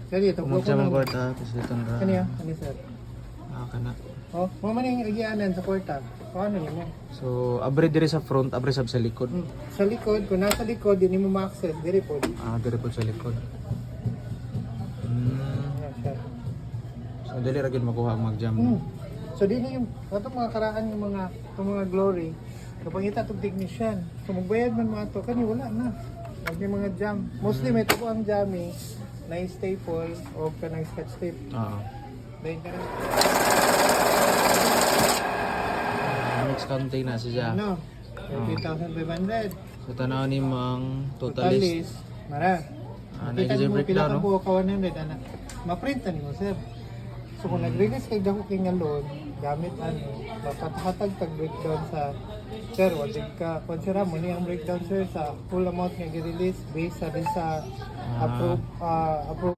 Kani ito Kung ko magsa na. mga kwarta, kasi itong ra. Kani Kani sir. Kana. Oh, mo man yung agianan sa kwarta. Paano niyo mo? So, abre diri sa front, abre sab sa likod. Sa likod, kung nasa likod, hindi mo ma-access, diri po. Diri po sa likod. Ayan siya. So, dili ra gyud makuha ang mag-jam. So, di na yung, itong mga karaan yung mga glory, kapangita itong technician. So, magbayad man mga ito, kani wala na. Huwag yung mga jam. Mostly may ito po ang jamming na staple o kanang scotch tape. Oo. Dahil ka rin. Mix counting na siya. Ano? 13,500. So, tanaw ni mang totalist. Mara. Kita Nakikita mo breakdown, pila ka no? po ka 100, anak. Ma-print ni mo, sir. So kung nag-release kay dako king loan, gamit hatag tag breakdown sa sir, wag ka konsidera mo ni ang breakdown sir sa full amount nga gi-release based sa approve